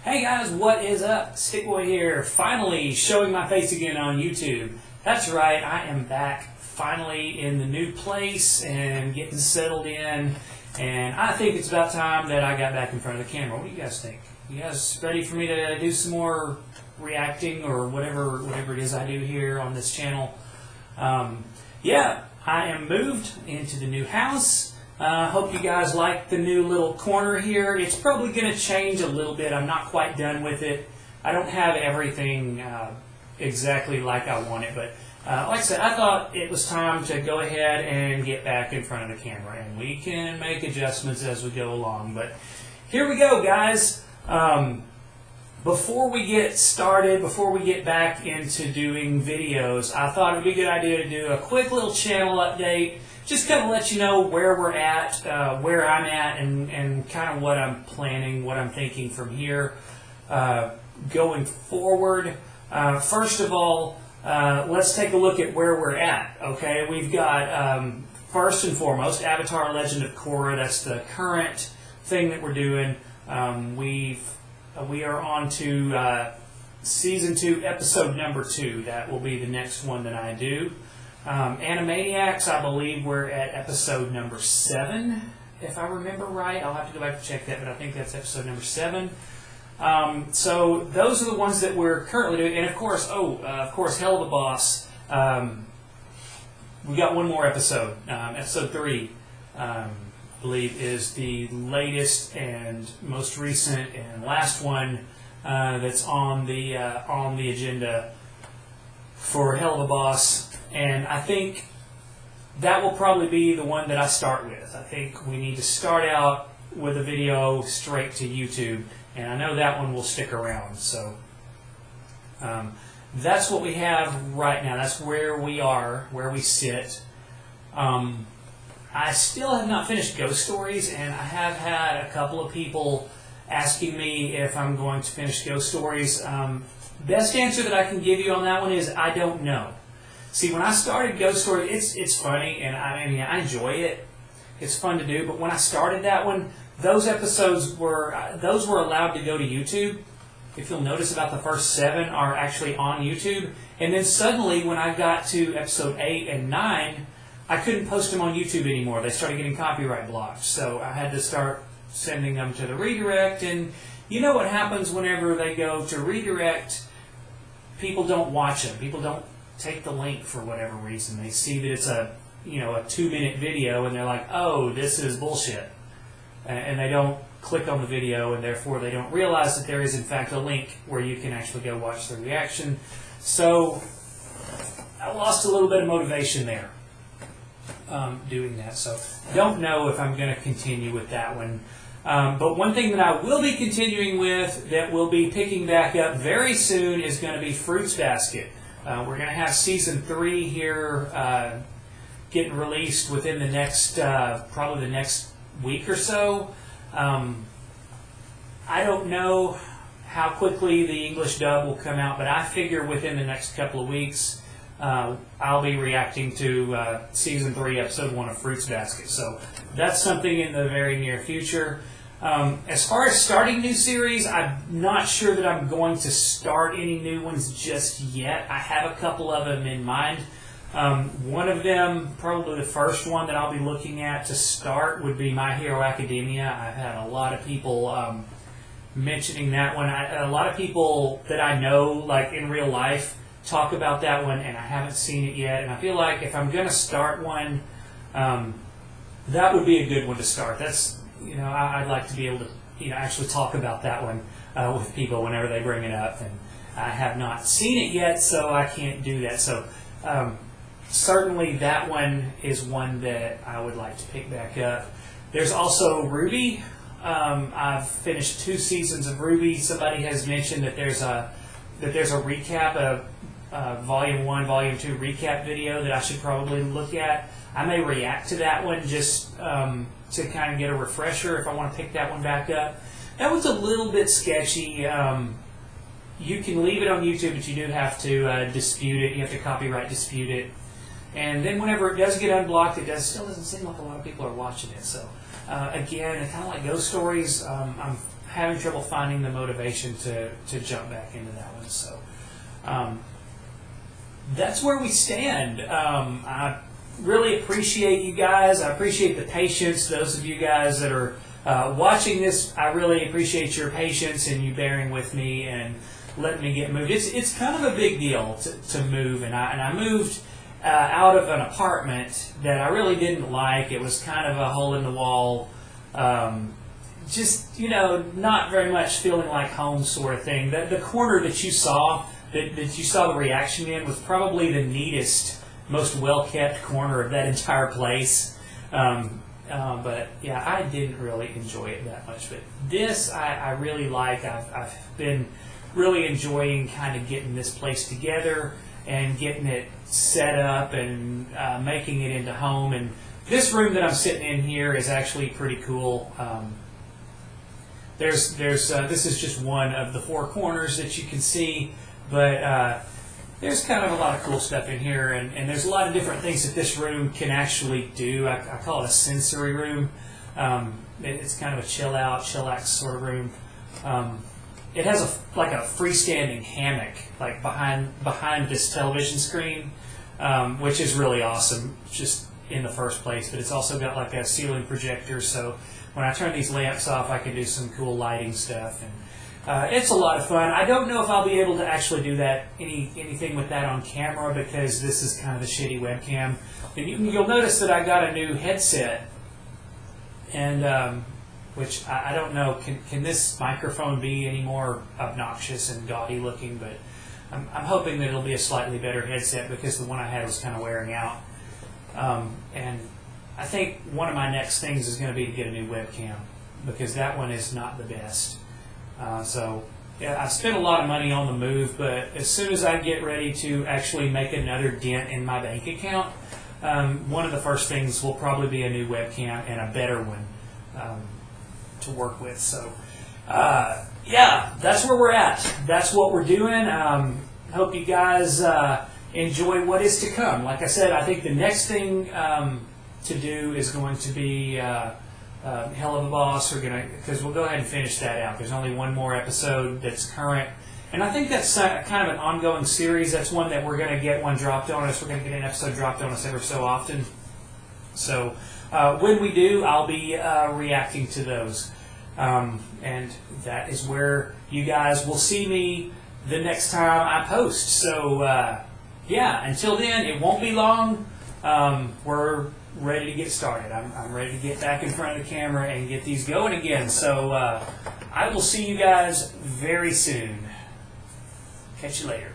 Hey guys, what is up? Stickboy here, finally showing my face again on YouTube. That's right, I am back finally in the new place and getting settled in, and I think it's about time that I got back in front of the camera. What do you guys think? You guys ready for me to do some more reacting or whatever it is I do here on this channel? Yeah, I am moved into the new house. Hope you guys like the new little corner here. It's probably going to change a little bit. I'm not quite done with it. I don't have everything exactly like I want it, but like I said, I thought it was time to go ahead and get back in front of the camera, and we can make adjustments as we go along. But here we go, guys. Before we get started, before we get back into doing videos, I thought it would be a good idea to do a quick little channel update. Just kind of let you know where we're at, where I'm at, and kind of what I'm planning, what I'm thinking from here going forward. First of all, let's take a look at where we're at. Okay, we've got first and foremost Avatar: Legend of Korra. That's the current thing that we're doing. We are on to Season 2, Episode number 2. That will be the next one that I do. Animaniacs, I believe we're at Episode number 7, if I remember right. I'll have to go back and check that, but I think that's Episode number 7. So those are the ones that we're currently doing. And of course, Helluva Boss. We got one more episode. Episode 3. I believe is the latest and most recent and last one that's on the agenda for Helluva Boss, and I think that will probably be the one that I start with. I think we need to start out with a video straight to YouTube, and I know that one will stick around. So that's what we have right now. That's where we are, where we sit. I still have not finished Ghost Stories, and I have had a couple of people asking me if I'm going to finish Ghost Stories. Best answer that I can give you on that one is I don't know. See, when I started Ghost Stories, it's funny, and I mean I enjoy it. It's fun to do, but when I started that one, those episodes were allowed to go to YouTube. If you'll notice, about the first 7 are actually on YouTube, and then suddenly when I got to Episode 8 and 9, I couldn't post them on YouTube anymore. They started getting copyright blocked, so I had to start sending them to the redirect. And you know what happens whenever they go to redirect? People don't watch them. People don't take the link for whatever reason. They see that it's a 2-minute video, and they're like, "Oh, this is bullshit," and they don't click on the video, and therefore they don't realize that there is in fact a link where you can actually go watch the reaction. So I lost a little bit of motivation there. Doing that, so don't know if I'm going to continue with that one. But one thing that I will be continuing with, that we'll be picking back up very soon, is going to be Fruits Basket. We're going to have Season 3 here getting released within the next, probably the next week or so. I don't know how quickly the English dub will come out, but I figure within the next couple of weeks I'll be reacting to Season 3, Episode 1 of Fruits Basket. So that's something in the very near future. As far as starting new series, I'm not sure that I'm going to start any new ones just yet. I have a couple of them in mind. One of them, probably the first one that I'll be looking at to start, would be My Hero Academia. I've had a lot of people mentioning that one. A lot of people that I know, like in real life, talk about that one, and I haven't seen it yet. And I feel like if I'm going to start one, that would be a good one to start. That's, I'd like to be able to, actually talk about that one with people whenever they bring it up. And I have not seen it yet, so I can't do that. So certainly that one is one that I would like to pick back up. There's also Ruby. I've finished 2 seasons of Ruby. Somebody has mentioned that there's a recap, a Volume 1, Volume 2 recap video that I should probably look at. I may react to that one just to kind of get a refresher if I want to pick that one back up. That one's a little bit sketchy. You can leave it on YouTube, but you do have to dispute it. You have to copyright dispute it. And then whenever it does get unblocked, it still doesn't seem like a lot of people are watching it. So again, kind of like Ghost Stories, I'm having trouble finding the motivation to jump back into that one. So that's where we stand. I really appreciate you guys. I appreciate the patience. Those of you guys that are watching this, I really appreciate your patience and you bearing with me and letting me get moved. It's kind of a big deal to move, and I moved out of an apartment that I really didn't like. It was kind of a hole in the wall, just not very much feeling like home sort of thing. The corner that you saw the reaction in was probably the neatest, most well-kept corner of that entire place. But yeah, I didn't really enjoy it that much. But this I really like. I've been really enjoying kind of getting this place together and getting it set up and making it into home. And this room that I'm sitting in here is actually pretty cool. This is just one of the 4 corners that you can see, but there's kind of a lot of cool stuff in here, and there's a lot of different things that this room can actually do. I call it a sensory room. It's kind of a chillax sort of room. It has like a freestanding hammock like behind this television screen, which is really awesome just in the first place. But it's also got like a ceiling projector, so when I turn these lamps off, I can do some cool lighting stuff, and it's a lot of fun. I don't know if I'll be able to actually do anything with that on camera because this is kind of a shitty webcam. And you'll notice that I got a new headset, and which I don't know, can this microphone be any more obnoxious and gaudy looking? But I'm hoping that it'll be a slightly better headset because the one I had was kind of wearing out. And I think one of my next things is going to be to get a new webcam because that one is not the best. So yeah, I've spent a lot of money on the move, but as soon as I get ready to actually make another dent in my bank account, one of the first things will probably be a new webcam and a better one to work with. So yeah, that's where we're at. That's what we're doing. Hope you guys enjoy what is to come. Like I said, I think the next thing to do is going to be Helluva Boss. Because we'll go ahead and finish that out. There's only one more episode that's current, and I think that's kind of an ongoing series. That's one that we're going to get one dropped on us. We're going to get an episode dropped on us every so often. So when we do, I'll be reacting to those, and that is where you guys will see me the next time I post. So yeah, until then, it won't be long. We're ready to get started. I'm ready to get back in front of the camera and get these going again. So I will see you guys very soon. Catch you later.